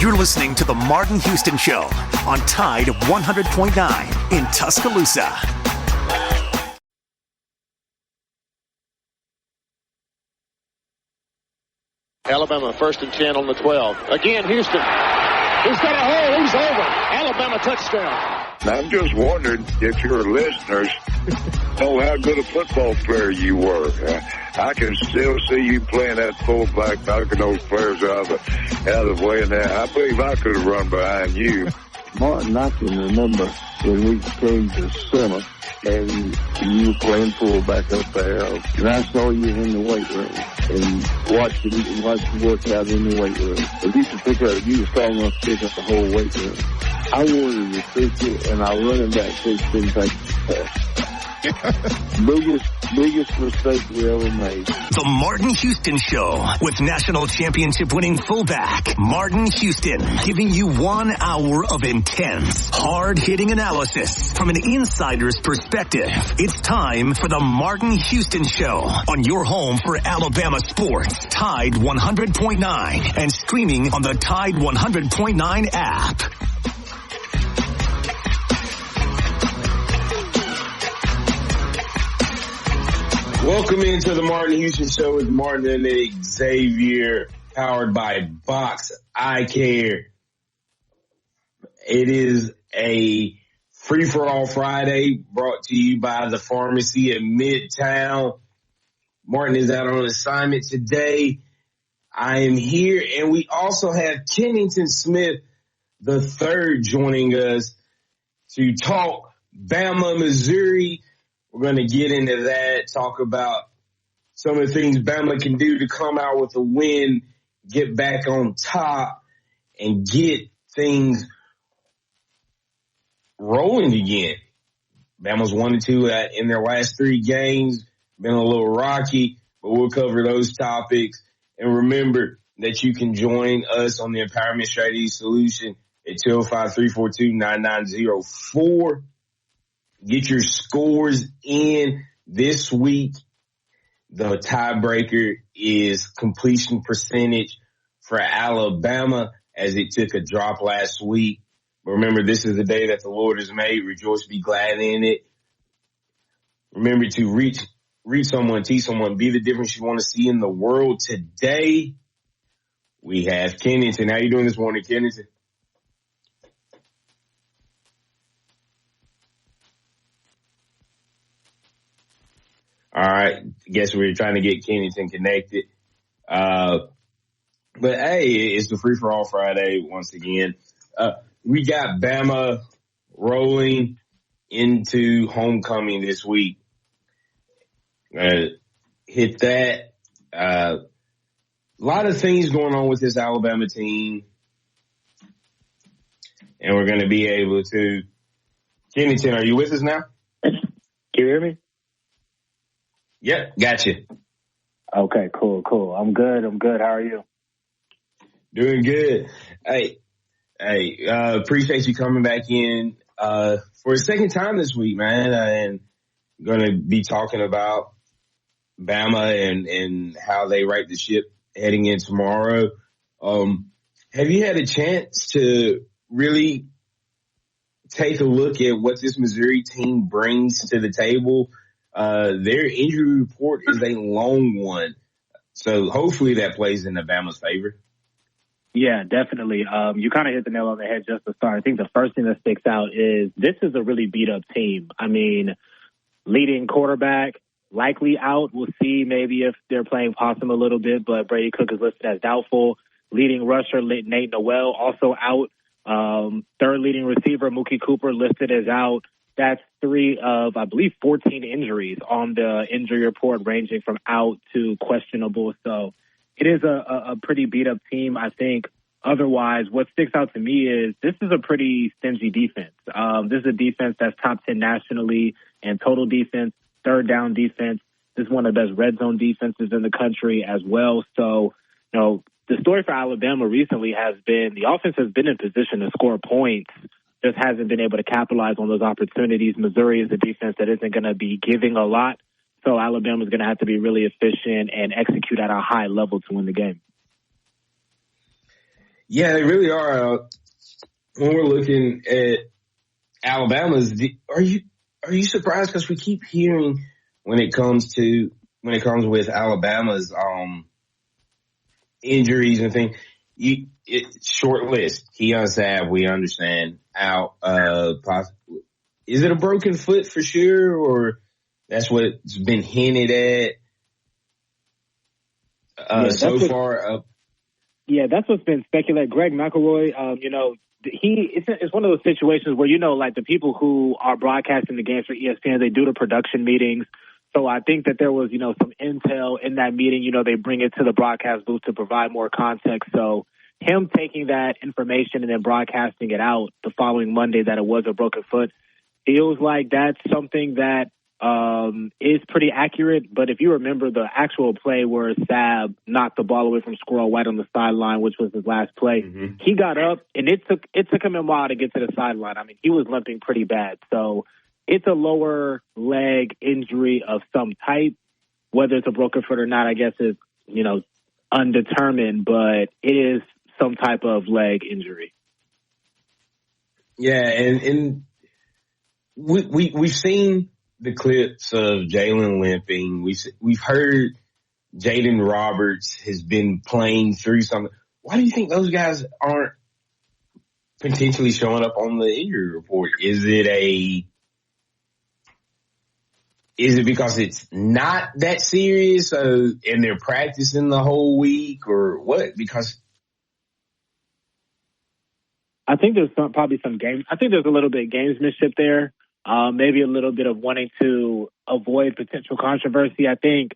You're listening to The Martin Houston Show on Tide 100.9 in Tuscaloosa. Alabama 1st and 10 on the 12. Again, Houston. He's got a hole. He's over. Alabama touchdown. I'm just wondering if your listeners know how good a football player you were. I can still see you playing that fullback, knocking those players out of the way. And I believe I could have run behind you. Martin, I can remember when we came to center and you were playing fullback up there. And I saw you in the weight room and watched you work out in the weight room. At least you were strong enough to pick up the whole weight room. I wanted to pick it, and our running back coach didn't take the pass. biggest mistake we ever made. The Martin Houston Show with national championship winning fullback Martin Houston, giving you 1 hour of intense, hard-hitting analysis from an insider's perspective. It's time for the Martin Houston Show on your home for Alabama sports, Tide 100.9, and streaming on the Tide 100.9 app. Welcome into the Martin Houston Show with Martin and Xavier, powered by Box Eye Care. It is a free-for-all Friday brought to you by the pharmacy at Midtown. Martin is out on assignment today. I am here, and we also have Kennington Smith III joining us to talk Bama, Missouri. We're going to get into that, talk about some of the things Bama can do to come out with a win, get back on top, and get things rolling again. Bama's 1-2 in their last 3 games. Been a little rocky, but we'll cover those topics. And remember that you can join us on the Empowerment Strategy Solution at 205-342-9904. Get your scores in this week. The tiebreaker is completion percentage for Alabama, as it took a drop last week. But remember, this is the day that the Lord has made. Rejoice, be glad in it. Remember to reach someone, teach someone, be the difference you want to see in the world. Today, we have Kennington. How you doing this morning, Kennington? All right. I guess we were trying to get Kennington connected. But hey, it's the free for all Friday once again. We got Bama rolling into homecoming this week. Hit that. A lot of things going on with this Alabama team. And we're going to be able to. Kennington, are you with us now? Can you hear me? Yep, gotcha. Okay, cool. I'm good. How are you? Doing good. Hey, appreciate you coming back in for a second time this week, man. And going to be talking about Bama and how they right the ship heading in tomorrow. Have you had a chance to really take a look at what this Missouri team brings to the table? Their injury report is a long one. So hopefully that plays in Alabama's favor. Yeah, definitely. You kind of hit the nail on the head just to start. I think the first thing that sticks out is this is a really beat-up team. I mean, leading quarterback likely out. We'll see maybe if they're playing possum a little bit, but Brady Cook is listed as doubtful. Leading rusher Nate Noel also out. Third leading receiver Mookie Cooper listed as out. That's 3 of, I believe, 14 injuries on the injury report, ranging from out to questionable. So it is a pretty beat-up team, I think. Otherwise, what sticks out to me is this is a pretty stingy defense. This is a defense that's top 10 nationally in total defense, third down defense. This is one of the best red zone defenses in the country as well. So, the story for Alabama recently has been the offense has been in position to score points, just hasn't been able to capitalize on those opportunities. Missouri is a defense that isn't going to be giving a lot, so Alabama is going to have to be really efficient and execute at a high level to win the game. Yeah, they really are. When we're looking at Alabama's, are you surprised? Because we keep hearing when it comes with Alabama's injuries and things, it's short list. Keon Sabb, we understand, out. Is it a broken foot for sure, or that's what's been hinted at so far? Yeah, that's what's been speculated. Greg McElroy, it's one of those situations where, like the people who are broadcasting the games for ESPN, they do the production meetings. So I think that there was, some intel in that meeting. They bring it to the broadcast booth to provide more context. So him taking that information and then broadcasting it out the following Monday that it was a broken foot feels like that's something that is pretty accurate. But if you remember the actual play where Sabb knocked the ball away from Squirrel White on the sideline, which was his last play, he got up and it took him a while to get to the sideline. I mean, he was limping pretty bad. So it's a lower leg injury of some type. Whether it's a broken foot or not, I guess is, undetermined, but it is some type of leg injury. Yeah, and we've seen the clips of Jalen limping. We've heard Jaden Roberts has been playing through something. Why do you think those guys aren't potentially showing up on the injury report? Is it because it's not that serious, and they're practicing the whole week, or what? Because I think there's probably some games. I think there's a little bit of gamesmanship there. Maybe a little bit of wanting to avoid potential controversy. I think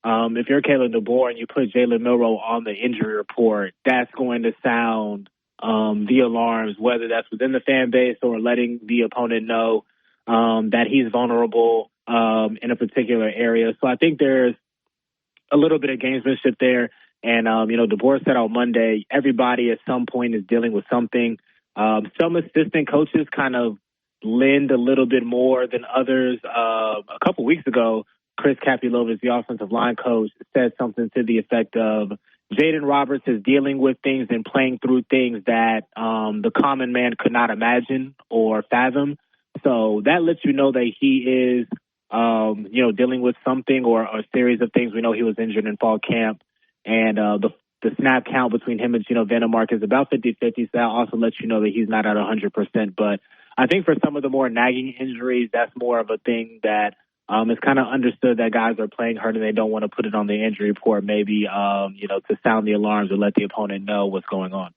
if you're Kalen DeBoer and you put Jalen Milroe on the injury report, that's going to sound the alarms, whether that's within the fan base or letting the opponent know that he's vulnerable in a particular area. So I think there's a little bit of gamesmanship there. And, DeBoer said on Monday, everybody at some point is dealing with something. Some assistant coaches kind of lend a little bit more than others. A couple weeks ago, Chris Kapilovic, the offensive line coach, said something to the effect of Jaden Roberts is dealing with things and playing through things that the common man could not imagine or fathom. So that lets you know that he is, dealing with something or a series of things. We know he was injured in fall camp, and the snap count between him and Geno Vandermark is about 50-50. So that also lets you know that he's not at 100%. But I think for some of the more nagging injuries, that's more of a thing that is kind of understood that guys are playing hurt and they don't want to put it on the injury report, maybe, to sound the alarms or let the opponent know what's going on.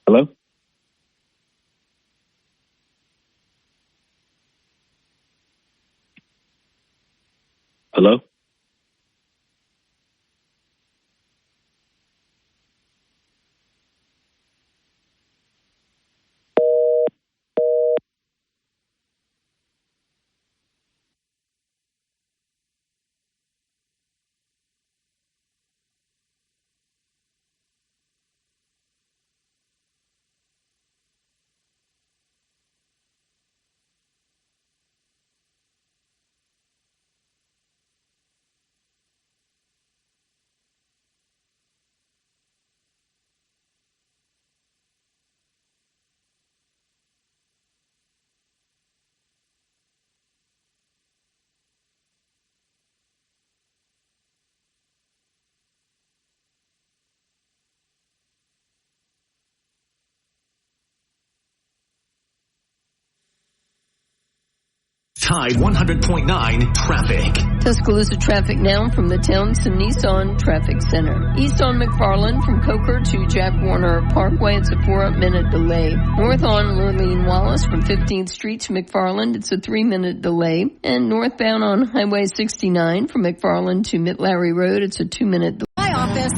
Hello? Hello? Tide 100.9 traffic. Tuscaloosa traffic now from the Townsend Nissan Traffic Center. East on McFarland from Coker to Jack Warner Parkway, it's a 4-minute delay. North on Lurleen Wallace from 15th Street to McFarland, it's a 3-minute delay. And northbound on Highway 69 from McFarland to Mitt-Lowry Road, it's a 2-minute delay. My office.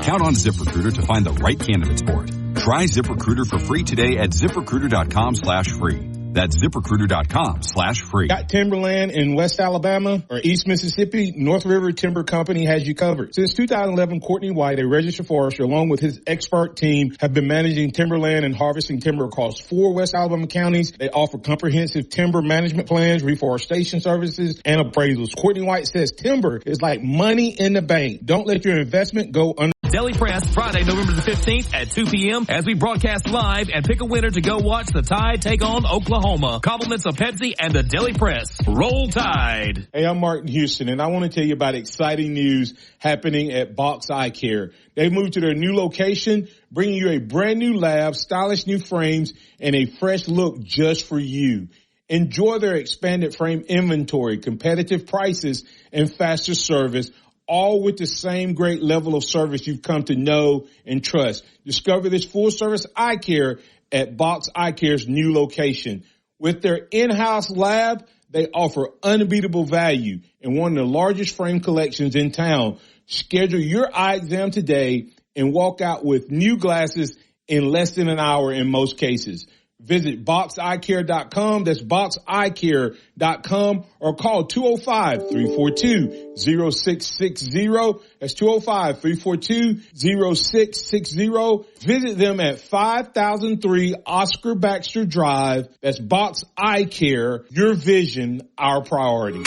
Count on ZipRecruiter to find the right candidates for it. Try ZipRecruiter for free today at ZipRecruiter.com/free. That's ZipRecruiter.com/free. Got timberland in West Alabama or East Mississippi? North River Timber Company has you covered. Since 2011, Courtney White, a registered forester, along with his expert team, have been managing timberland and harvesting timber across 4 West Alabama counties. They offer comprehensive timber management plans, reforestation services, and appraisals. Courtney White says timber is like money in the bank. Don't let your investment go under. Deli Press, Friday, November the 15th at 2 p.m. as we broadcast live and pick a winner to go watch the Tide take on Oklahoma. Compliments of Pepsi and the Deli Press. Roll Tide. Hey, I'm Martin Houston, and I want to tell you about exciting news happening at Box Eye Care. They moved to their new location, bringing you a brand new lab, stylish new frames, and a fresh look just for you. Enjoy their expanded frame inventory, competitive prices, and faster service, all with the same great level of service you've come to know and trust. Discover this full-service eye care at Box Eye Care's new location. With their in-house lab, they offer unbeatable value and one of the largest frame collections in town. Schedule your eye exam today and walk out with new glasses in less than an hour in most cases. Visit boxeyecare.com. That's boxeyecare.com, or call 205-342-0660. That's 205-342-0660. Visit them at 5003 Oscar Baxter Drive. That's Box Eye Care. Your vision, our priority.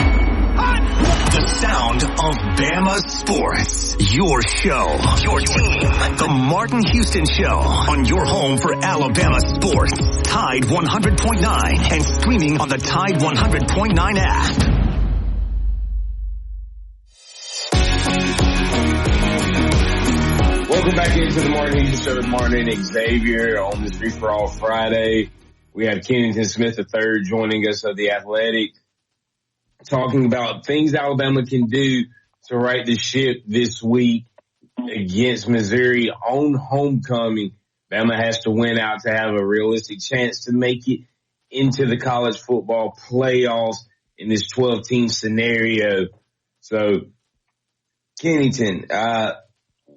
The sound of Bama sports. Your show, your team. The Martin Houston Show on your home for Alabama sports. Tide 100.9 and streaming on the Tide 100.9 app. Welcome back into the Martin Houston Show with Martin and Xavier on this Free for All Friday. We have Kennington Smith III joining us of The Athletic, talking about things Alabama can do to right the ship this week against Missouri on homecoming. Bama has to win out to have a realistic chance to make it into the college football playoffs in this 12-team scenario. So, Kennington,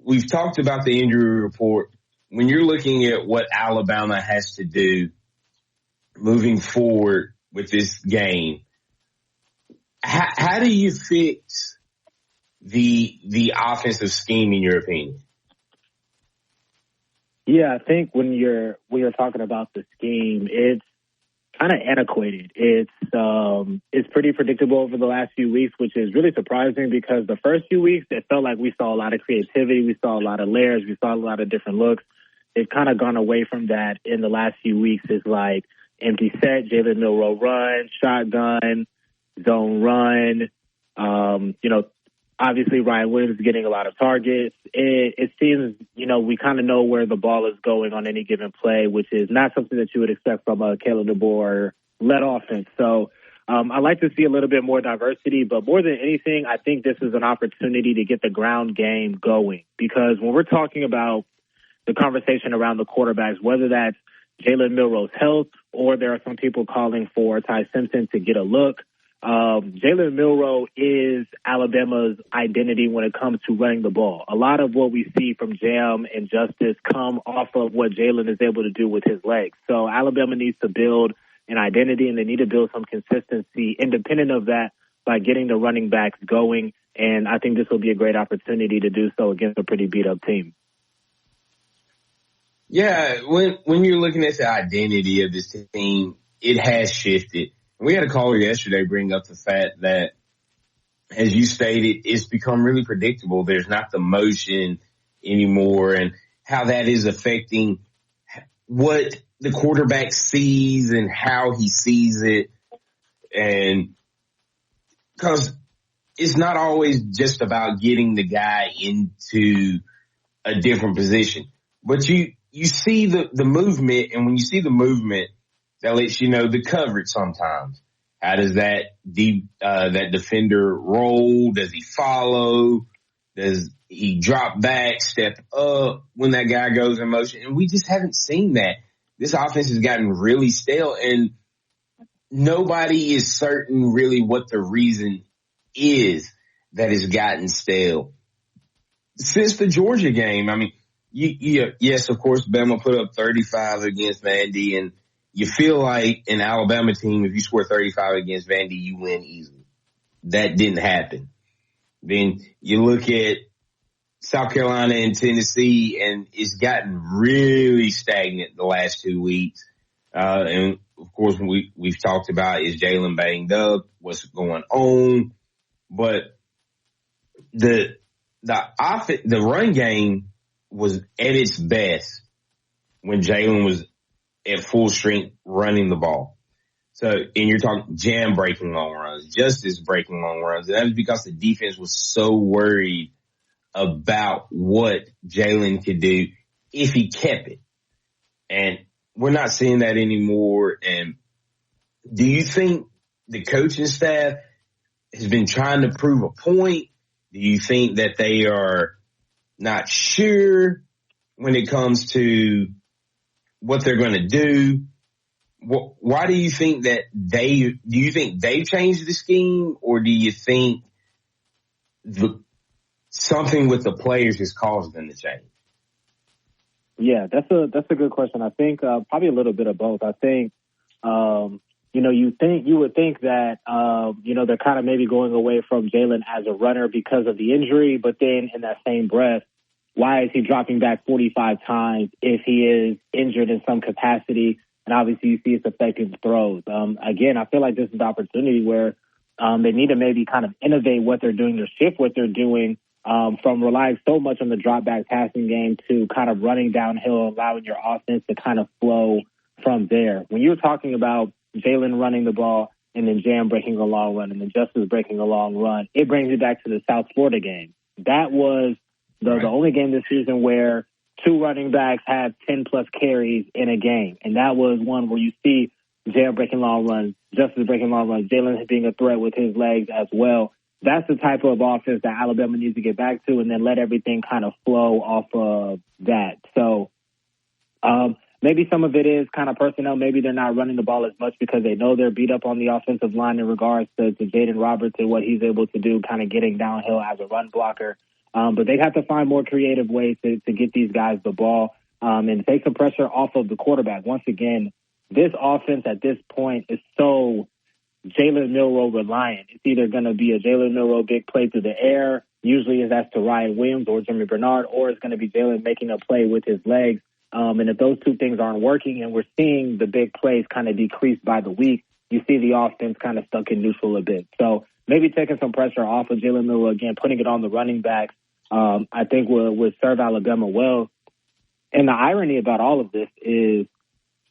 we've talked about the injury report. When you're looking at what Alabama has to do moving forward with this game, how do you fix the offensive scheme in your opinion? Yeah, I think when you're talking about the scheme, it's kind of antiquated. It's pretty predictable over the last few weeks, which is really surprising because the first few weeks it felt like we saw a lot of creativity, we saw a lot of layers, we saw a lot of different looks. They've kind of gone away from that in the last few weeks. It's like empty set, Jalen Milroe run, shotgun, zone run. Obviously Ryan Williams is getting a lot of targets. It seems, we kind of know where the ball is going on any given play, which is not something that you would expect from a Kalen DeBoer-led offense. So I like to see a little bit more diversity, but more than anything, I think this is an opportunity to get the ground game going. Because when we're talking about the conversation around the quarterbacks, whether that's Jalen Milroe's health or there are some people calling for Ty Simpson to get a look, Jalen Milroe is Alabama's identity when it comes to running the ball. A lot of what we see from Jam and Justice come off of what Jalen is able to do with his legs. So Alabama needs to build an identity, and they need to build some consistency independent of that by getting the running backs going. And I think this will be a great opportunity to do so against a pretty beat-up team. Yeah, when you're looking at the identity of this team, it has shifted. We had a caller yesterday bring up the fact that, as you stated, it's become really predictable. There's not the motion anymore, and how that is affecting what the quarterback sees and how he sees it. And because it's not always just about getting the guy into a different position, but you see the movement, and when you see the movement, that lets you know the coverage sometimes. How does that defender roll? Does he follow? Does he drop back, step up when that guy goes in motion? And we just haven't seen that. This offense has gotten really stale, and nobody is certain really what the reason is that it's gotten stale. Since the Georgia game, I mean, yes, of course, Bama put up 35 against Vandy, and you feel like an Alabama team, if you score 35 against Vandy, you win easily. That didn't happen. Then you look at South Carolina and Tennessee, and it's gotten really stagnant the last 2 weeks. And of course, we've talked about, is Jalen banged up? What's going on? But the run game was at its best when Jalen was at full strength running the ball. So, and you're talking Jam breaking long runs, Justice breaking long runs. And that was because the defense was so worried about what Jalen could do if he kept it. And we're not seeing that anymore. And do you think the coaching staff has been trying to prove a point? Do you think that they are not sure when it comes to what they're going to do? Why do you think that do you think they've changed the scheme, or do you think something with the players has caused them to change? Yeah, that's a good question. I think probably a little bit of both. I think you would think that they're kind of maybe going away from Jalen as a runner because of the injury, but then in that same breath, why is he dropping back 45 times if he is injured in some capacity? And obviously you see it's affecting throws. Again, I feel like this is an opportunity where they need to maybe kind of innovate what they're doing, or shift what they're doing from relying so much on the drop back passing game to kind of running downhill, allowing your offense to kind of flow from there. When you're talking about Jalen running the ball and then Jam breaking a long run and then Justice breaking a long run, it brings you back to the South Florida game. That was the only game this season where two running backs had 10-plus carries in a game. And that was one where you see Jam breaking long runs, Justice breaking long runs, Jalen being a threat with his legs as well. That's the type of offense that Alabama needs to get back to, and then let everything kind of flow off of that. So maybe some of it is kind of personnel. Maybe they're not running the ball as much because they know they're beat up on the offensive line in regards to Jaden Roberts and what he's able to do kind of getting downhill as a run blocker. But they have to find more creative ways to get these guys the ball and take some pressure off of the quarterback. Once again, this offense at this point is so Jalen Milroe reliant. It's either going to be a Jalen Milroe big play through the air, usually that's to Ryan Williams or Jimmy Bernard, or it's going to be Jalen making a play with his legs. And if those two things aren't working and we're seeing the big plays kind of decrease by the week, you see the offense kind of stuck in neutral a bit. So maybe taking some pressure off of Jalen Milroe, again, putting it on the running backs, I think will serve Alabama well. And the irony about all of this is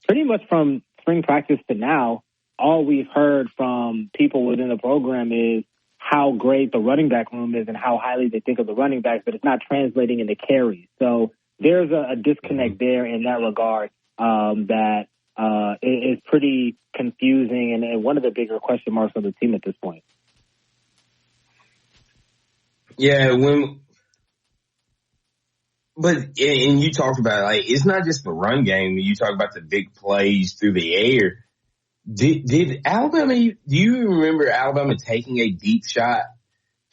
pretty much from spring practice to now, all we've heard from people within the program is how great the running back room is and how highly they think of the running backs, but it's not translating into carries. So there's a disconnect there in that regard that is pretty confusing and one of the bigger question marks on the team at this point. Yeah, and you talked about it, like, it's not just the run game. You talk about the big plays through the air. Did Alabama? Do you remember Alabama taking a deep shot,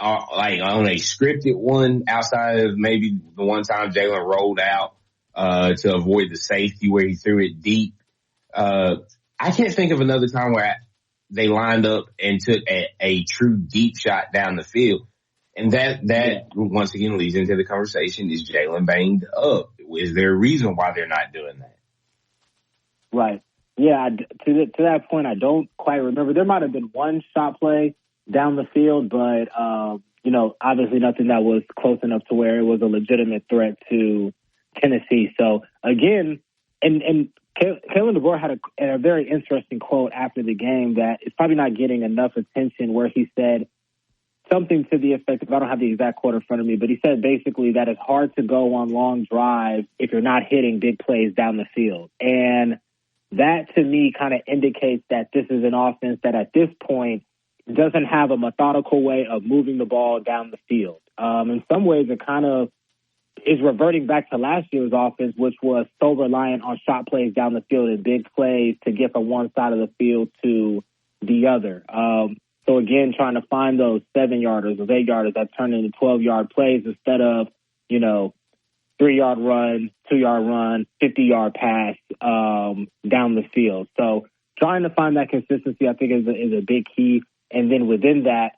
like on a scripted one, outside of maybe the one time Jalen rolled out to avoid the safety where he threw it deep? I can't think of another time where they lined up and took a true deep shot down the field. And that once again leads into the conversation: is Jalen banged up? Is there a reason why they're not doing that? Right. Yeah, to that point, I don't quite remember. There might have been one shot play down the field, but, obviously nothing that was close enough to where it was a legitimate threat to Tennessee. So, again, and Kalen DeBoer had a very interesting quote after the game that is probably not getting enough attention, where he said something to the effect of, I don't have the exact quote in front of me, but he said basically that it's hard to go on long drives if you're not hitting big plays down the field. And that, to me, kind of indicates that this is an offense that at this point doesn't have a methodical way of moving the ball down the field. In some ways, it kind of is reverting back to last year's offense, which was so reliant on shot plays down the field and big plays to get from one side of the field to the other. So, again, trying to find those 7-yarders, those 8-yarders that turn into 12-yard plays instead of, 3-yard run, 2-yard run, 50-yard pass down the field. So trying to find that consistency, I think, is a big key. And then within that,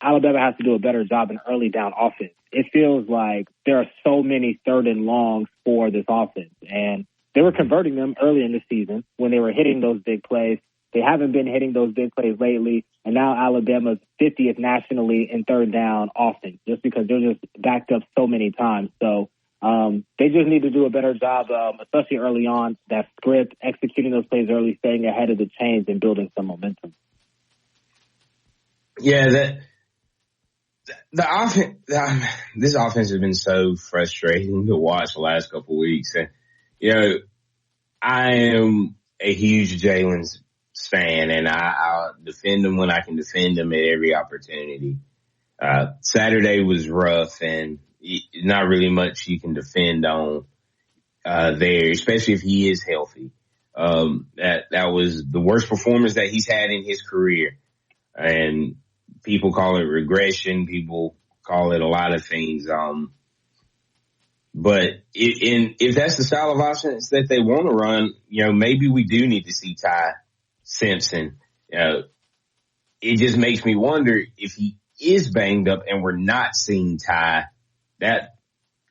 Alabama has to do a better job in early down offense. It feels like there are so many 3rd and longs for this offense. And they were converting them early in the season when they were hitting those big plays. They haven't been hitting those big plays lately. And now Alabama's 50th nationally in 3rd down offense just because they're just backed up so many times. So they just need to do a better job, especially early on, that script, executing those plays early, staying ahead of the chains and building some momentum. Yeah, the offense, this offense has been so frustrating to watch the last couple of weeks. And, you know, I am a huge Jalen fan, and I'll defend him when I can defend him at every opportunity. Saturday was rough, and not really much you can defend on there, especially if he is healthy. That was the worst performance that he's had in his career. And people call it regression. People call it a lot of things. But if that's the style of offense that they want to run, you know, maybe we do need to see Ty Simpson. It just makes me wonder if he is banged up and we're not seeing Ty. That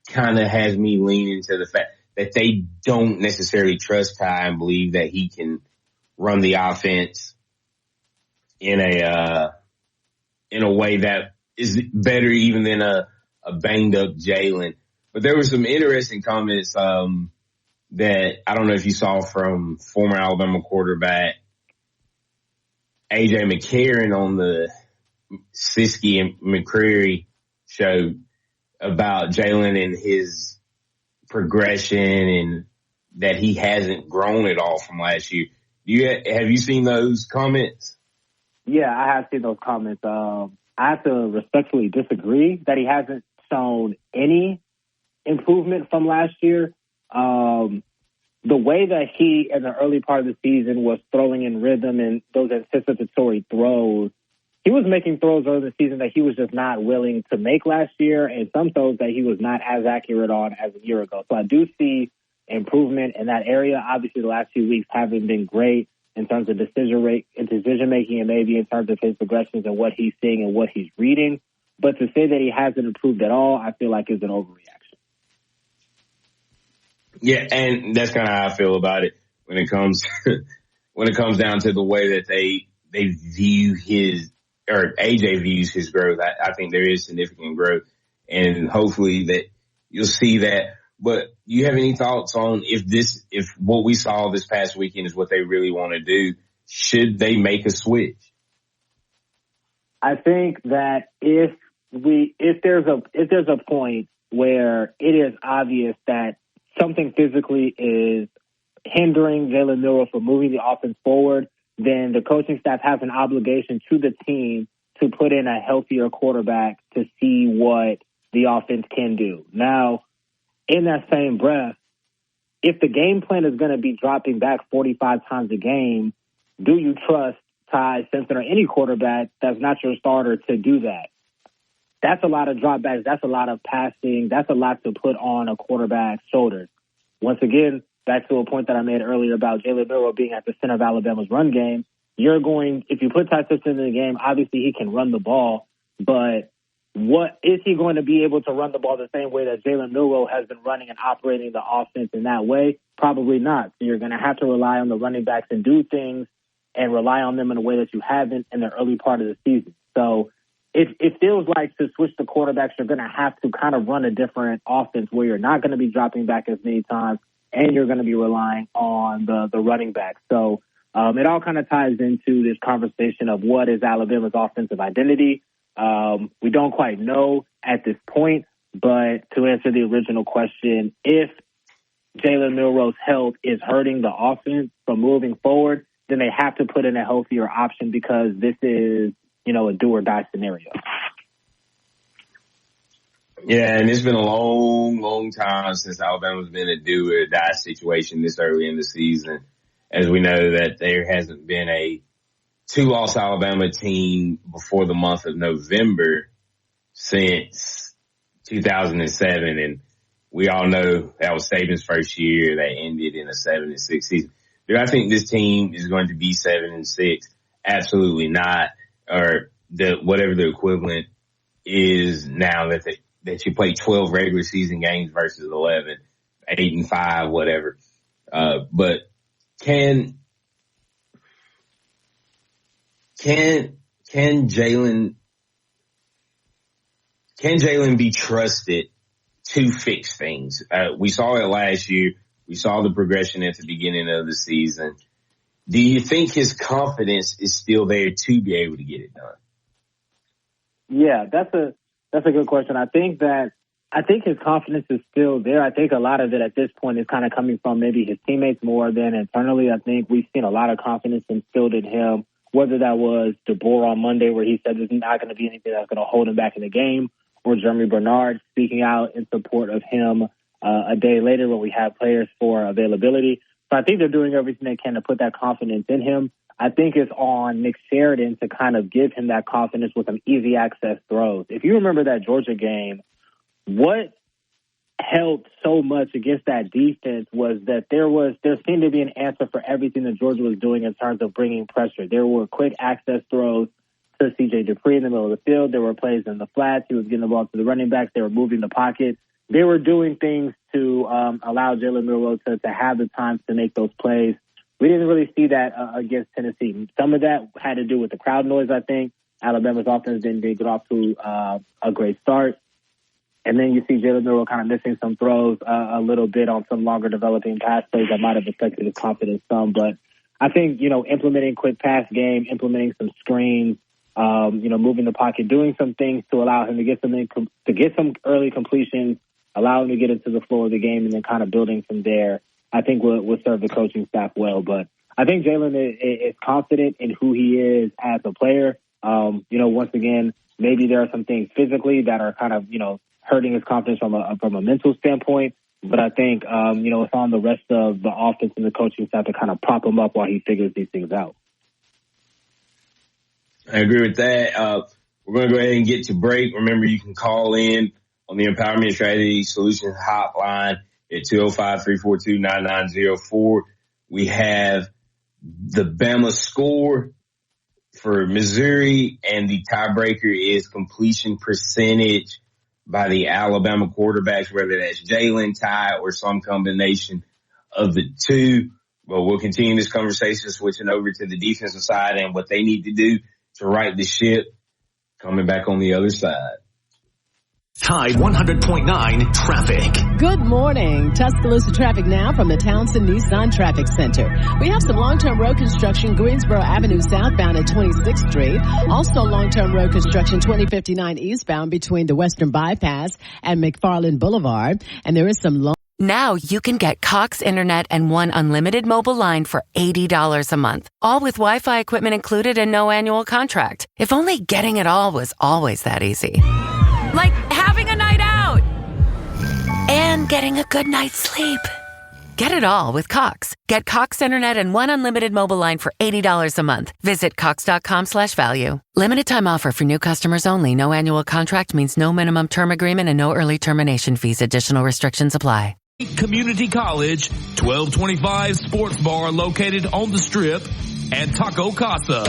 kind of has me leaning to the fact that they don't necessarily trust Ty and believe that he can run the offense in a way that is better even than a banged up Jalen. But there were some interesting comments that I don't know if you saw from former Alabama quarterback A.J. McCarron on the Siskey and McCreary show about Jalen and his progression and that he hasn't grown at all from last year. Have you seen those comments? Yeah, I have seen those comments. I have to respectfully disagree that he hasn't shown any improvement from last year. The way that he, in the early part of the season, was throwing in rhythm and those anticipatory throws, he was making throws early in the season that he was just not willing to make last year, and some throws that he was not as accurate on as a year ago. So I do see improvement in that area. Obviously, the last few weeks haven't been great in terms of decision making and maybe in terms of his progressions and what he's seeing and what he's reading. But to say that he hasn't improved at all, I feel like is an overreaction. Yeah, and that's kind of how I feel about it when it comes down to the way that they view his, or AJ views his growth. I think there is significant growth, and hopefully that you'll see that. But do you have any thoughts on if what we saw this past weekend is what they really want to do? Should they make a switch? I think that if there's a point where it is obvious that something physically is hindering Jalen Milroe from moving the offense forward, then the coaching staff has an obligation to the team to put in a healthier quarterback to see what the offense can do. Now, in that same breath, if the game plan is going to be dropping back 45 times a game, do you trust Ty Simpson or any quarterback that's not your starter to do that? That's a lot of dropbacks. That's a lot of passing. That's a lot to put on a quarterback's shoulders. Once again, back to a point that I made earlier about Jalen Milroe being at the center of Alabama's run game, if you put Ty Simpson in the game, obviously he can run the ball, but what is he going to be able to run the ball the same way that Jalen Milroe has been running and operating the offense in that way? Probably not. So you're going to have to rely on the running backs and do things and rely on them in a way that you haven't in the early part of the season. So it feels like to switch the quarterbacks, you're going to have to kind of run a different offense where you're not going to be dropping back as many times and you're going to be relying on the running back. So it all kind of ties into this conversation of what is Alabama's offensive identity. We don't quite know at this point, but to answer the original question, if Jalen Milroe's health is hurting the offense from moving forward, then they have to put in a healthier option because this is, a do or die scenario. Yeah, and it's been a long, long time since Alabama's been a do or die situation this early in the season. As we know that there hasn't been a 2-loss Alabama team before the month of November since 2007. And We all know that was Saban's first year that ended in a 7-6 season. Do I think this team is going to be 7-6? Absolutely not. Or whatever the equivalent is now that you play 12 regular season games versus 11, 8-5, whatever. But can Jalen be trusted to fix things? We saw it last year. We saw the progression at the beginning of the season. Do you think his confidence is still there to be able to get it done? Yeah, that's a good question. I think his confidence is still there. I think a lot of it at this point is kind of coming from maybe his teammates more than internally. I think we've seen a lot of confidence instilled in him, whether that was DeBoer on Monday where he said there's not going to be anything that's going to hold him back in the game, or Jeremy Bernard speaking out in support of him a day later when we have players for availability. So I think they're doing everything they can to put that confidence in him. I think it's on Nick Sheridan to kind of give him that confidence with some easy access throws. If you remember that Georgia game, what helped so much against that defense was that there seemed to be an answer for everything that Georgia was doing in terms of bringing pressure. There were quick access throws to C.J. Dupree in the middle of the field. There were plays in the flats. He was getting the ball to the running backs. They were moving the pocket. They were doing things to allow Jalen Milroe to have the time to make those plays. We didn't really see that against Tennessee. Some of that had to do with the crowd noise, I think. Alabama's offense didn't get off to a great start. And then you see Jalen Milroe kind of missing some throws a little bit on some longer developing pass plays that might have affected his confidence some. But I think, implementing quick pass game, implementing some screens, moving the pocket, doing some things to allow him to get some early completions, allow him to get into the flow of the game, and then kind of building from there, I think will serve the coaching staff well. But I think Jalen is confident in who he is as a player. Once again, maybe there are some things physically that are kind of, hurting his confidence from a mental standpoint. But I think, it's on the rest of the offense and the coaching staff to kind of prop him up while he figures these things out. I agree with that. We're going to go ahead and get to break. Remember, you can call in on the Empowerment Strategy Solutions hotline at 205-342-9904. We have the Bama score for Missouri, and the tiebreaker is completion percentage by the Alabama quarterbacks, whether that's Jalen, Ty, or some combination of the two. But we'll continue this conversation, switching over to the defensive side and what they need to do to right the ship, coming back on the other side. Tide 100.9 traffic. Good morning. Tuscaloosa traffic now from the Townsend Nissan Traffic Center. We have some long-term road construction, Greensboro Avenue southbound at 26th Street. Also long-term road construction, 2059 eastbound between the Western Bypass and McFarland Boulevard. And there is some Now you can get Cox Internet and One Unlimited mobile line for $80 a month. All with Wi-Fi equipment included and no annual contract. If only getting it all was always that easy. Like having a night out and getting a good night's sleep. Get it all with Cox. Get Cox Internet and One Unlimited mobile line for $80 a month. Visit cox.com/value. Limited time offer for new customers only. No annual contract means no minimum term agreement and no early termination fees. Additional restrictions apply. Community College, 1225 Sports Bar located on the Strip, and Taco Casa.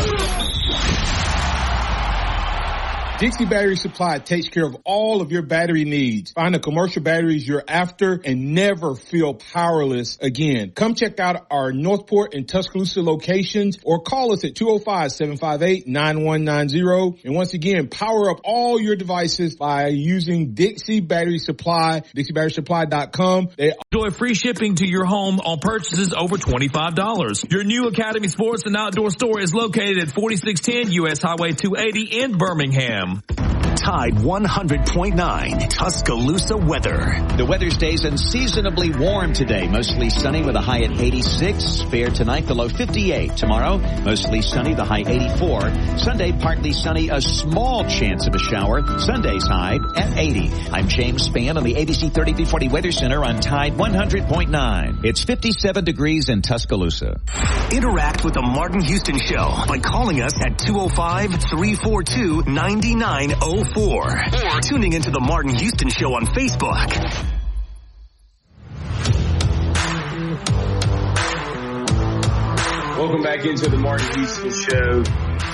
Dixie Battery Supply takes care of all of your battery needs. Find the commercial batteries you're after and never feel powerless again. Come check out our Northport and Tuscaloosa locations or call us at 205-758-9190. And once again, power up all your devices by using Dixie Battery Supply, DixieBatterySupply.com. Enjoy free shipping to your home on purchases over $25. Your new Academy Sports and Outdoor store is located at 4610 U.S. Highway 280 in Birmingham. Tide 100.9 Tuscaloosa weather. The weather stays unseasonably warm today. Mostly sunny with a high at 86. Fair tonight, the low 58. Tomorrow, mostly sunny, the high 84. Sunday, partly sunny, a small chance of a shower. Sunday's high at 80. I'm James Spann on the ABC 3340 Weather Center on Tide 100.9. It's 57 degrees in Tuscaloosa. Interact with the Martin Houston Show by calling us at 205-342-9904 or tuning into the Martin Houston Show on Facebook. Welcome back into the Martin Houston Show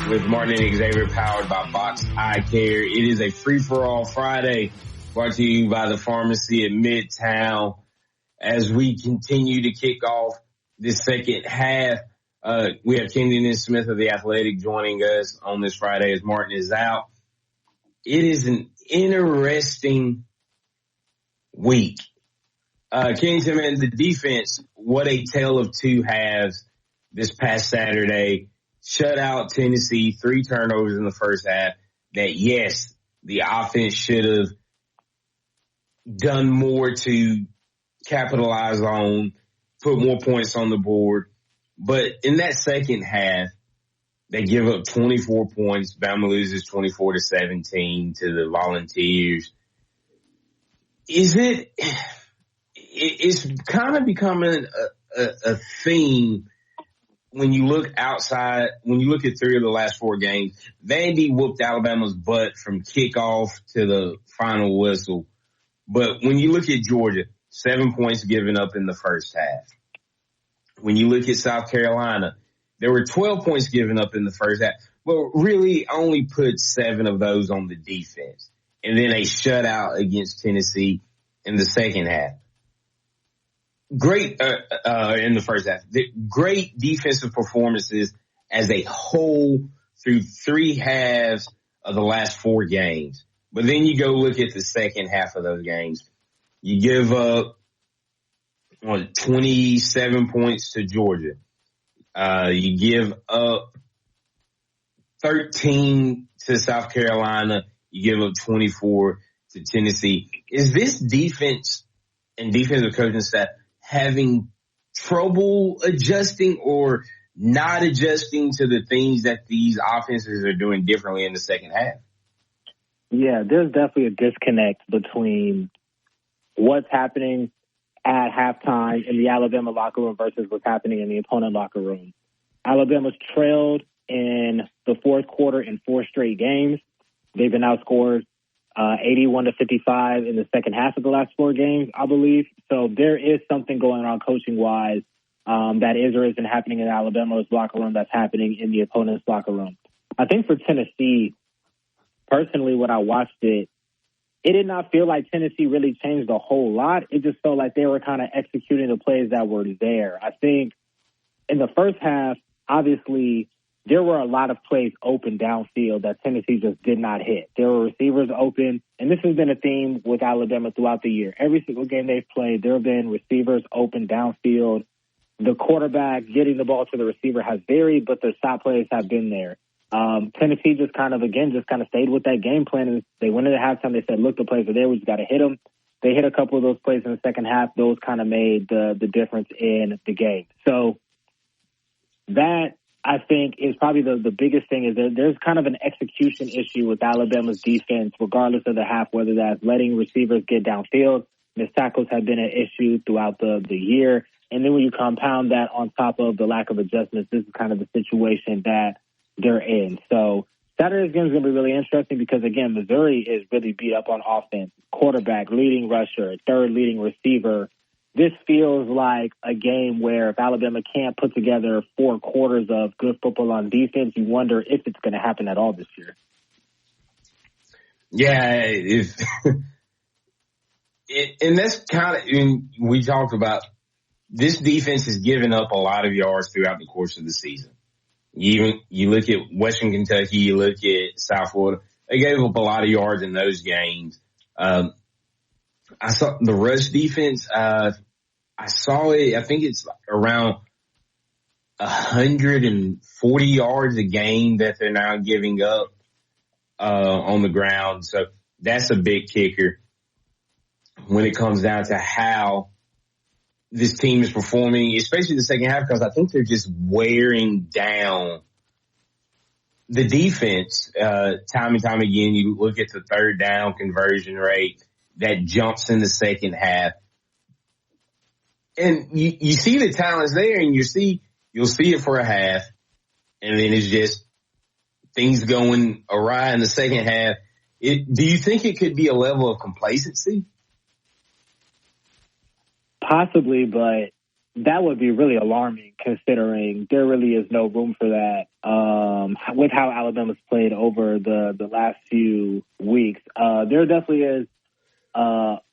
with Martin and Xavier, powered by Box Eye Care. It is a free-for-all Friday brought to you by the pharmacy at Midtown. As we continue to kick off this second half, we have Kenyon Smith of The Athletic joining us on this Friday as Martin is out. It is an interesting week. Kington, man, the defense, what a tale of two halves this past Saturday. Shut out Tennessee, 3 turnovers in the first half. That, yes, the offense should have done more to capitalize on, put more points on the board. But in that second half, they give up 24 points. Bama loses 24-17 to the Volunteers. It's kind of becoming a theme when you look outside, when you look at 3 of the last 4 games. Vandy whooped Alabama's butt from kickoff to the final whistle. But when you look at Georgia, 7 points given up in the first half. When you look at South Carolina, there were 12 points given up in the first half, but really only put 7 of those on the defense. And then a shutout against Tennessee in the second half. Great, in the first half. Great defensive performances as a whole through 3 halves of the last 4 games. But then you go look at the second half of those games. You give up 27 points to Georgia. You give up 13 to South Carolina. You give up 24 to Tennessee. Is this defense and defensive coaching staff having trouble adjusting or not adjusting to the things that these offenses are doing differently in the second half? Yeah, there's definitely a disconnect between what's happening at halftime in the Alabama locker room versus what's happening in the opponent locker room. Alabama's trailed in the fourth quarter in 4 straight games. They've been outscored 81-55 in the second half of the last 4 games, I believe. So there is something going on coaching-wise that is or isn't happening in Alabama's locker room that's happening in the opponent's locker room. I think for Tennessee, personally, when I watched it did not feel like Tennessee really changed a whole lot. It just felt like they were kind of executing the plays that were there. I think in the first half, obviously, there were a lot of plays open downfield that Tennessee just did not hit. There were receivers open, and this has been a theme with Alabama throughout the year. Every single game they've played, there have been receivers open downfield. The quarterback getting the ball to the receiver has varied, but the stop plays have been there. Tennessee just kind of stayed with that game plan. And they went into halftime. They said, look, the plays are there. We just got to hit them. They hit a couple of those plays in the second half. Those kind of made the difference in the game. So that, I think, is probably the biggest thing is that there's kind of an execution issue with Alabama's defense, regardless of the half, whether that's letting receivers get downfield. Missed tackles have been an issue throughout the year. And then when you compound that on top of the lack of adjustments, this is kind of the situation that they're in. So Saturday's game is going to be really interesting because, again, Missouri is really beat up on offense. Quarterback, leading rusher, 3rd leading receiver. This feels like a game where if Alabama can't put together 4 quarters of good football on defense, you wonder if it's going to happen at all this year. Yeah, and that's kind of, we talked about this defense has given up a lot of yards throughout the course of the season. You look at Western Kentucky, you look at South Florida, they gave up a lot of yards in those games. I saw the rush defense, I saw it, I think it's around 140 yards a game that they're now giving up on the ground. So that's a big kicker when it comes down to how this team is performing, especially the second half, because I think they're just wearing down the defense. Time and time again, you look at the 3rd down conversion rate that jumps in the second half. And you see the talent's there, and you'll see it for a half, and then it's just things going awry in the second half. Do you think it could be a level of complacency? Possibly, but that would be really alarming, considering there really is no room for that with how Alabama's played over the last few weeks. There definitely is.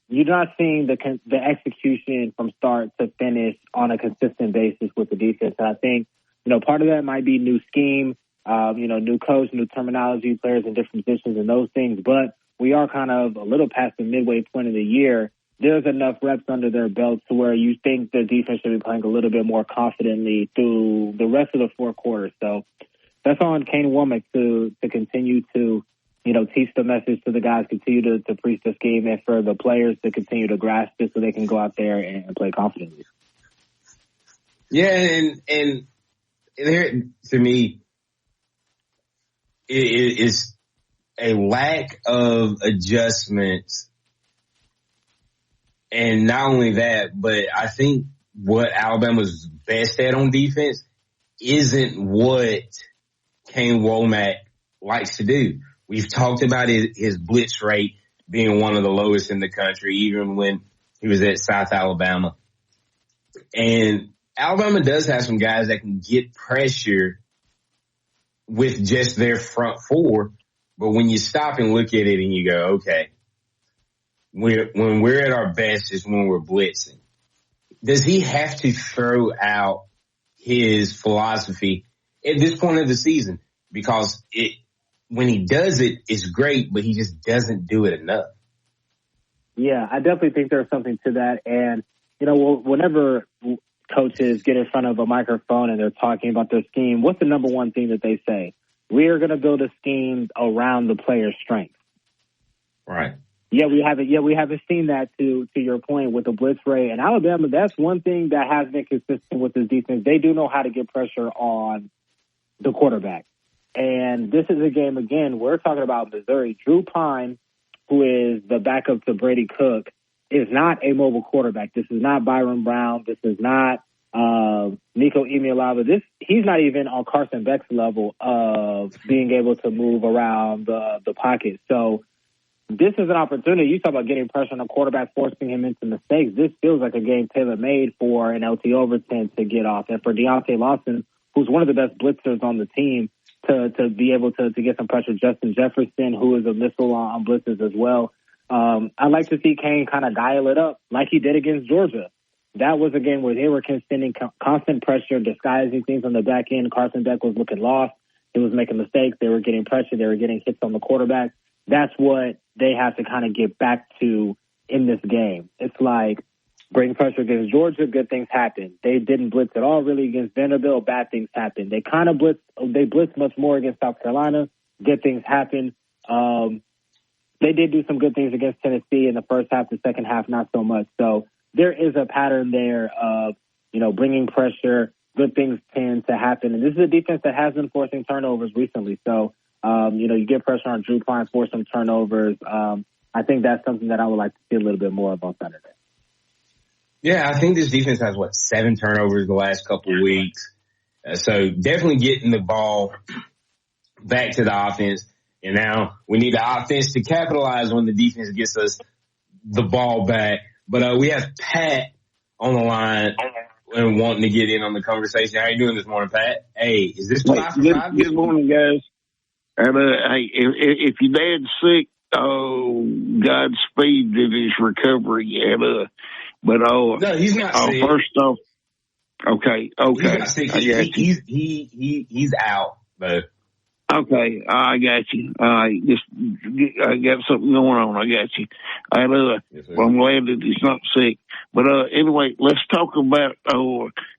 You're not seeing the execution from start to finish on a consistent basis with the defense. And I think, part of that might be new scheme, new coach, new terminology, players in different positions and those things. But we are kind of a little past the midway point of the year. There's enough reps under their belts to where you think the defense should be playing a little bit more confidently through the rest of the fourth quarter. So that's on Kane Womack to continue to, teach the message to the guys, continue to preach this game, and for the players to continue to grasp it so they can go out there and play confidently. Yeah, and there, to me, it is a lack of adjustments. And not only that, but I think what Alabama's best at on defense isn't what Kane Womack likes to do. We've talked about his blitz rate being one of the lowest in the country, even when he was at South Alabama. And Alabama does have some guys that can get pressure with just their front four. But when you stop and look at it and you go, okay, when we're at our best is when we're blitzing. Does he have to throw out his philosophy at this point of the season? Because when he does it, it's great, but he just doesn't do it enough. Yeah, I definitely think there's something to that. And, whenever coaches get in front of a microphone and they're talking about their scheme, what's the number one thing that they say? We are going to build a scheme around the player's strength. Right. Yeah, we haven't seen that to your point with the blitz rate. And Alabama, that's one thing that has been consistent with this defense. They do know how to get pressure on the quarterback. And this is a game, again, we're talking about Missouri. Drew Pine, who is the backup to Brady Cook, is not a mobile quarterback. This is not Byron Brown. This is not Nico Emalava. He's not even on Carson Beck's level of being able to move around the pocket. So this is an opportunity. You talk about getting pressure on a quarterback, forcing him into mistakes. This feels like a game tailor-made for an LT Overton to get off. And for Deontay Lawson, who's one of the best blitzers on the team, to be able to get some pressure. Justin Jefferson, who is a missile on blitzes as well. I'd like to see Kane kind of dial it up like he did against Georgia. That was a game where they were sending constant pressure, disguising things on the back end. Carson Beck was looking lost. He was making mistakes. They were getting pressure. They were getting hits on the quarterback. That's what they have to kind of get back to in this game. It's like bring pressure against Georgia, good things happen. They didn't blitz at all really against Vanderbilt, bad things happen. They kind of blitzed much more against South Carolina, good things happen. They did do some good things against Tennessee in the first half, the second half, not so much. So there is a pattern there of, bringing pressure, good things tend to happen. And this is a defense that has been forcing turnovers recently. So, you get pressure on Drew Pine, force some turnovers. I think that's something that I would like to see a little bit more of on Saturday. Yeah, I think this defense has, 7 turnovers the last couple of weeks. So definitely getting the ball back to the offense. And now we need the offense to capitalize when the defense gets us the ball back. But we have Pat on the line and wanting to get in on the conversation. How you doing this morning, Pat? Hey, is this 5 for 5? Good morning, guys. And hey, if your dad's sick, Godspeed in his recovery. And no, he's not sick. First off, okay. He's not sick. He's out, but. Okay, I got you. I got something going on. I got you. Well, I'm glad that he's not sick. But anyway, let's talk about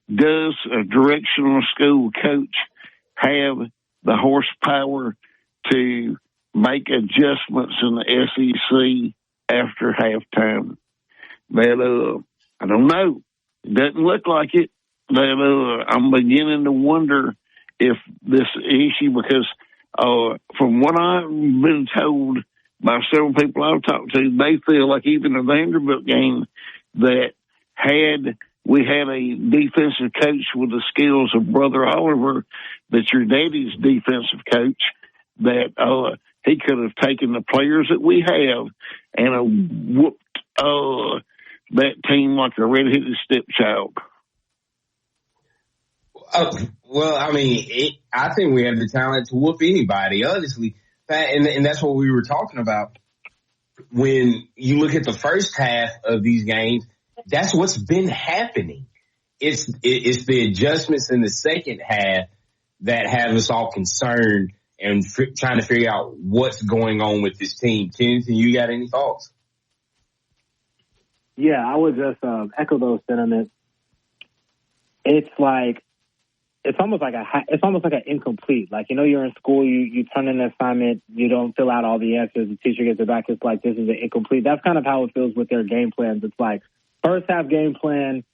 does a directional school coach have the horsepower to make adjustments in the SEC after halftime? But I don't know. Doesn't look like it. But I'm beginning to wonder if this issue, because from what I've been told by several people I've talked to, they feel like even the Vanderbilt game, that had we had a defensive coach with the skills of Brother Oliver, that's your daddy's defensive coach, that he could have taken the players that we have and whooped that team like a red-headed stepchild. Well, I mean, I think we have the talent to whoop anybody, honestly. And that's what we were talking about. When you look at the first half of these games, that's what's been happening. It's the adjustments in the second half that have us all concerned and trying to figure out what's going on with this team. Kenneth, you got any thoughts? Yeah, I would just echo those sentiments. It's almost like an incomplete. Like, you're in school, you turn in an assignment, you don't fill out all the answers, the teacher gets it back, it's like, this is an incomplete. That's kind of how it feels with their game plans. It's like, first half game plan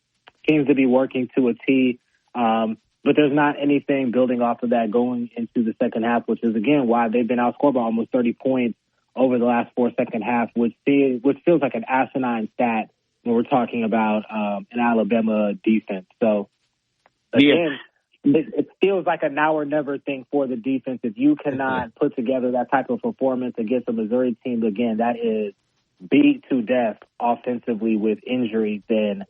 seems to be working to a T, but there's not anything building off of that going into the second half, which is, again, why they've been outscored by almost 30 points over the last 4 second half, which feels like an asinine stat when we're talking about an Alabama defense. So, again, it feels like a now or never thing for the defense. If you cannot put together that type of performance against a Missouri team, again, that is beat to death offensively with injuries, then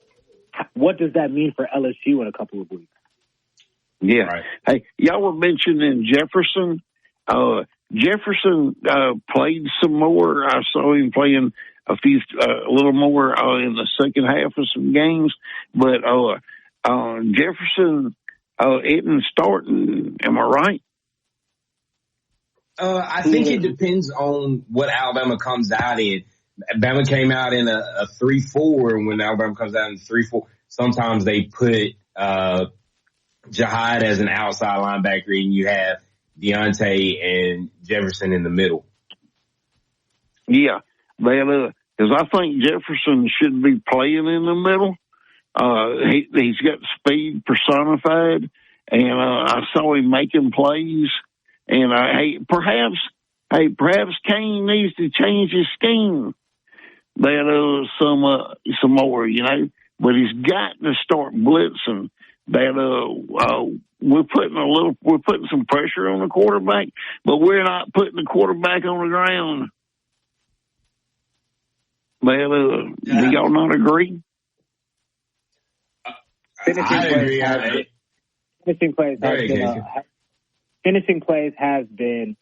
what does that mean for LSU in a couple of weeks? Yeah. Right. Hey, y'all were mentioning Jefferson. Jefferson played some more. I saw him playing a little more in the second half of some games, but Jefferson isn't starting. Am I right? I think it depends on what Alabama comes out in. Alabama came out in a 3-4, and when Alabama comes out in 3-4, sometimes they put Jihad as an outside linebacker, and you have Deontay and Jefferson in the middle. Yeah, because I think Jefferson should be playing in the middle. He's got speed personified, and I saw him making plays. And perhaps Kane needs to change his scheme some more, But he's got to start blitzing. We're putting some pressure on the quarterback, but we're not putting the quarterback on the ground. Do y'all not agree? Finishing plays has been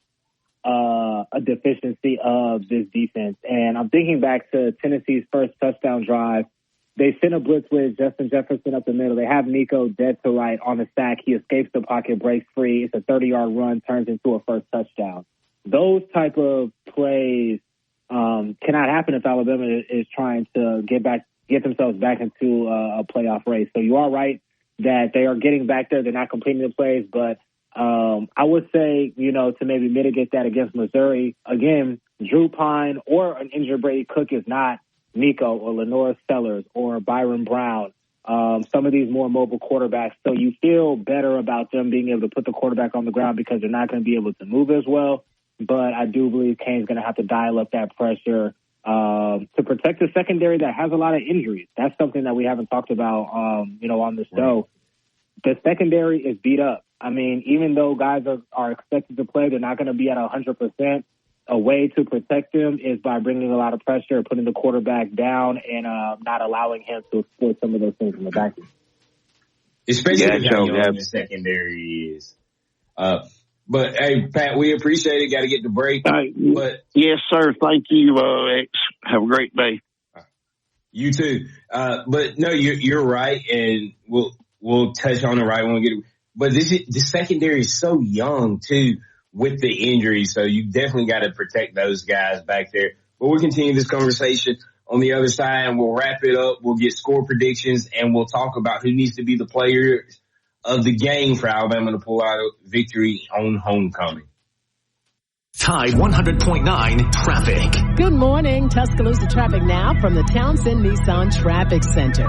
a deficiency of this defense. And I'm thinking back to Tennessee's first touchdown drive. They send a blitz with Justin Jefferson up the middle. They have Nico dead to right on the sack. He escapes the pocket, breaks free. It's a 30-yard run, turns into a first touchdown. Those type of plays cannot happen if Alabama is trying to get themselves back into a playoff race. So you are right that they are getting back there. They're not completing the plays, but I would say, to maybe mitigate that against Missouri, again, Drew Pine or an injured Brady Cook is not Nico or Lenore Sellers or Byron Brown, some of these more mobile quarterbacks. So you feel better about them being able to put the quarterback on the ground because they're not going to be able to move as well. But I do believe Kane's going to have to dial up that pressure to protect the secondary that has a lot of injuries. That's something that we haven't talked about, on the show. The secondary is beat up. I mean, even though guys are expected to play, they're not going to be at 100%. A way to protect them is by bringing a lot of pressure, putting the quarterback down, and not allowing him to exploit some of those things in the back end. Especially how young the secondary is. But, hey, Pat, we appreciate it. Got to get the break. But yes, sir. Thank you, X. Have a great day. You too. But, no, you're right, and we'll touch on it right when we get it. But the secondary is so young, too, with the injury. So you definitely got to protect those guys back there. But we'll continue this conversation on the other side, and we'll wrap it up. We'll get score predictions, and we'll talk about who needs to be the player of the game for Alabama to pull out a victory on homecoming. Tide 100.9 traffic. Good morning. Tuscaloosa traffic now from the Townsend Nissan Traffic Center.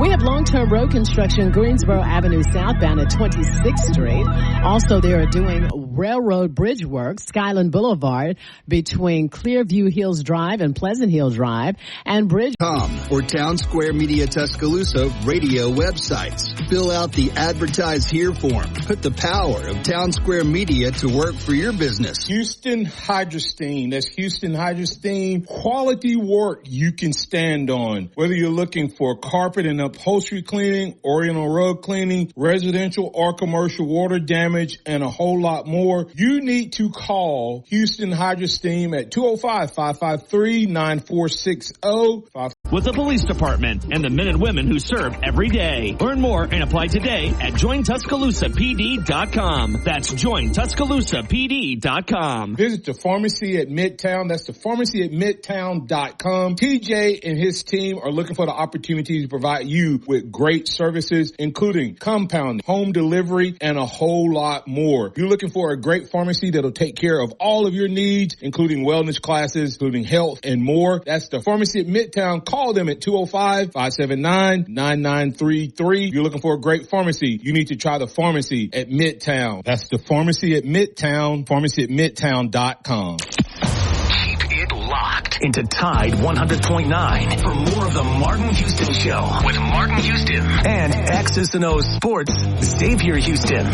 We have long-term road construction, Greensboro Avenue southbound at 26th Street. Also, they are doing Railroad Bridge Works, Skyland Boulevard, between Clearview Hills Drive and Pleasant Hill Drive, and Bridge.com or Town Square Media Tuscaloosa radio websites. Fill out the Advertise Here form. Put the power of Town Square Media to work for your business. Houston Hydrosteam. That's Houston Hydrosteam. Quality work you can stand on. Whether you're looking for carpet and upholstery cleaning, oriental rug cleaning, residential or commercial water damage, and a whole lot more, you need to call Houston Hydrosteam at 205-553-9460. With the police department and the men and women who serve every day. Learn more and apply today at jointuscaloosapd.com. That's jointuscaloosapd.com. Visit the pharmacy at Midtown. That's the pharmacy at midtown.com. TJ and his team are looking for the opportunity to provide you with great services, including compounding, home delivery, and a whole lot more. You're looking for a great pharmacy that'll take care of all of your needs, including wellness classes, including health and more. That's the pharmacy at Midtown. Call them at 205-579-9933. You're looking for a great pharmacy. You need to try the pharmacy at Midtown. That's the pharmacy at Midtown, pharmacy at midtown.com. Keep it locked into Tide 100.9 for more of the Martin Houston Show with Martin Houston and X's and O's Sports, Xavier Houston.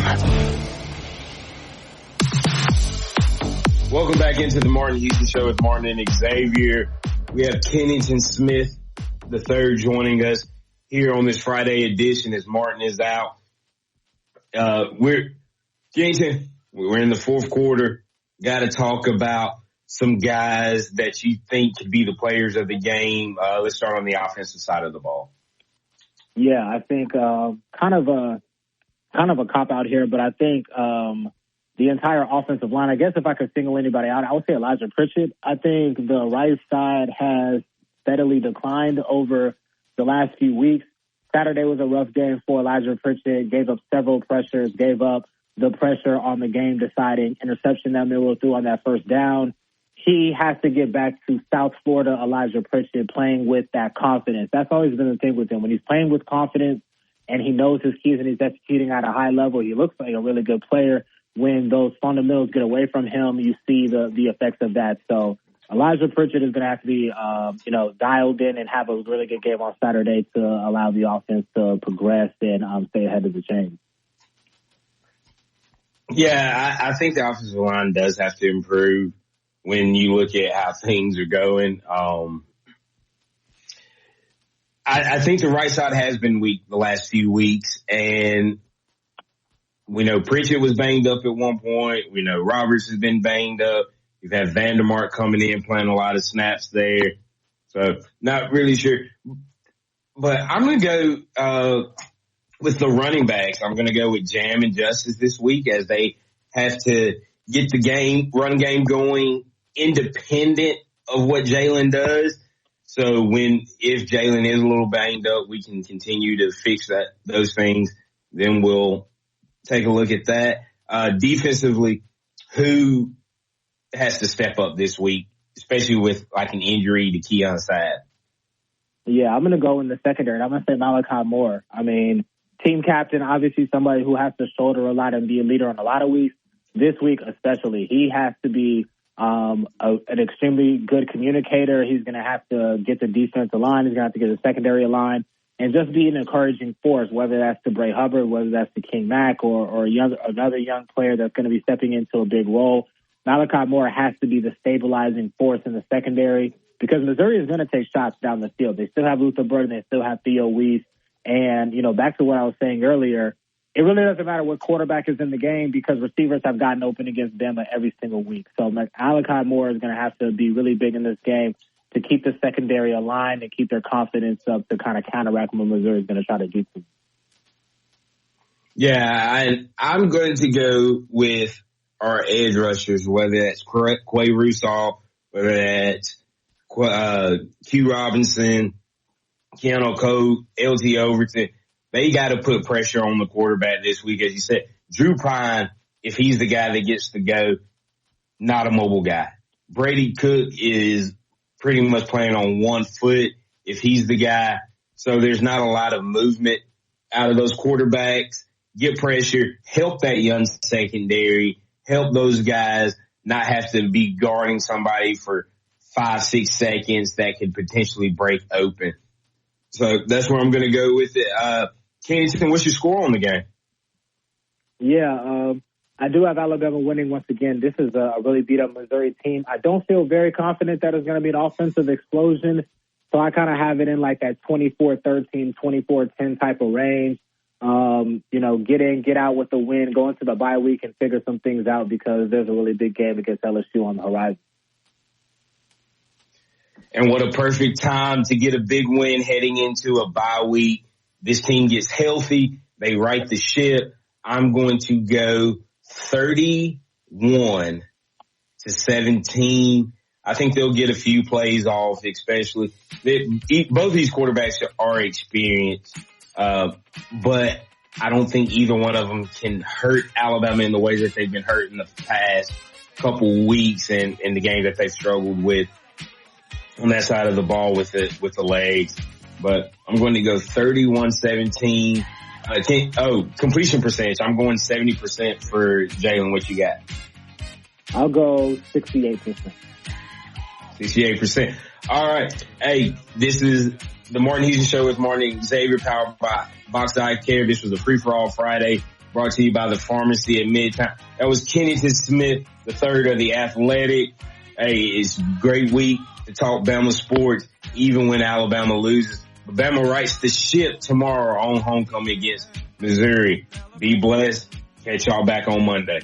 Welcome back into the Martin Houston Show with Martin and Xavier. We have Kennington Smith the third joining us here on this Friday edition as Martin is out. We're in the fourth quarter. Got to talk about some guys that you think could be the players of the game. Let's start on the offensive side of the ball. Yeah, I think kind of a cop out here, but I think the entire offensive line, I guess if I could single anybody out, I would say Elijah Pritchett. I think the right side has steadily declined over the last few weeks. Saturday was a rough game for Elijah Pritchett, gave up several pressures, gave up the pressure on the game-deciding interception that Millwall threw on that first down. He has to get back to South Florida Elijah Pritchett playing with that confidence. That's always been the thing with him. When he's playing with confidence and he knows his keys and he's executing at a high level, he looks like a really good player. When those fundamentals get away from him, you see the effects of that. So Elijah Pritchett is going to have to be, dialed in and have a really good game on Saturday to allow the offense to progress and stay ahead of the chain. Yeah, I think the offensive line does have to improve when you look at how things are going. I think the right side has been weak the last few weeks, and we know Pritchett was banged up at one point. We know Roberts has been banged up. You've had Vandermark coming in, playing a lot of snaps there. So not really sure. But I'm going to go with the running backs. I'm going to go with Jam and Justice this week as they have to get the run game going independent of what Jalen does. So if Jalen is a little banged up, we can continue to fix those things. Then we'll take a look at that. Defensively, who has to step up this week, especially with like an injury to Keon Sabb? Yeah, I'm going to go in the secondary. I'm going to say Malachi Moore. I mean, team captain, obviously somebody who has to shoulder a lot and be a leader on a lot of weeks. This week especially, he has to be an extremely good communicator. He's going to have to get the defensive line. He's going to have to get the secondary line and just be an encouraging force, whether that's to Bray Hubbard, whether that's to King Mack or another young player that's going to be stepping into a big role. Malachi Moore has to be the stabilizing force in the secondary because Missouri is going to take shots down the field. They still have Luther Burden. They still have Theo Weiss. And, back to what I was saying earlier, it really doesn't matter what quarterback is in the game because receivers have gotten open against Bama every single week. So Malachi Moore is going to have to be really big in this game to keep the secondary aligned and keep their confidence up to kind of counteract what Missouri is going to try to do. Yeah, I'm going to go with our edge rushers, whether that's Quay Russaw, whether that's Q Robinson, Keanu Code, LT Overton. They got to put pressure on the quarterback this week. As you said, Drew Pine, if he's the guy that gets to go, not a mobile guy. Brady Cook is pretty much playing on one foot if he's the guy. So there's not a lot of movement out of those quarterbacks. Get pressure, help that young secondary, help those guys not have to be guarding somebody for 5-6 seconds that could potentially break open. So that's where I'm going to go with it. Kennington, what's your score on the game? Yeah, I do have Alabama winning once again. This is a really beat-up Missouri team. I don't feel very confident that it's going to be an offensive explosion, so I kind of have it in like that 24-13, 24-10 type of range. Get in, get out with the win, go into the bye week and figure some things out because there's a really big game against LSU on the horizon. And what a perfect time to get a big win heading into a bye week. This team gets healthy. They right the ship. I'm going to go 31-17. I think they'll get a few plays off, especially. Both these quarterbacks are experienced, but I don't think either one of them can hurt Alabama in the way that they've been hurt in the past couple weeks and in the game that they've struggled with on that side of the ball with the legs. But I'm going to go 31-17. Completion percentage. I'm going 70% for Jalen. What you got? I'll go 68%. 68%. All right. Hey, this is the Martin Houston Show with Martin Xavier, powered by Box Eye Care. This was a free-for-all Friday brought to you by the pharmacy at Midtown. That was Kennington Smith, the third of the Athletic. Hey, it's a great week to talk Bama sports, even when Alabama loses. Bama rights the ship tomorrow on homecoming against Missouri. Be blessed. Catch y'all back on Monday.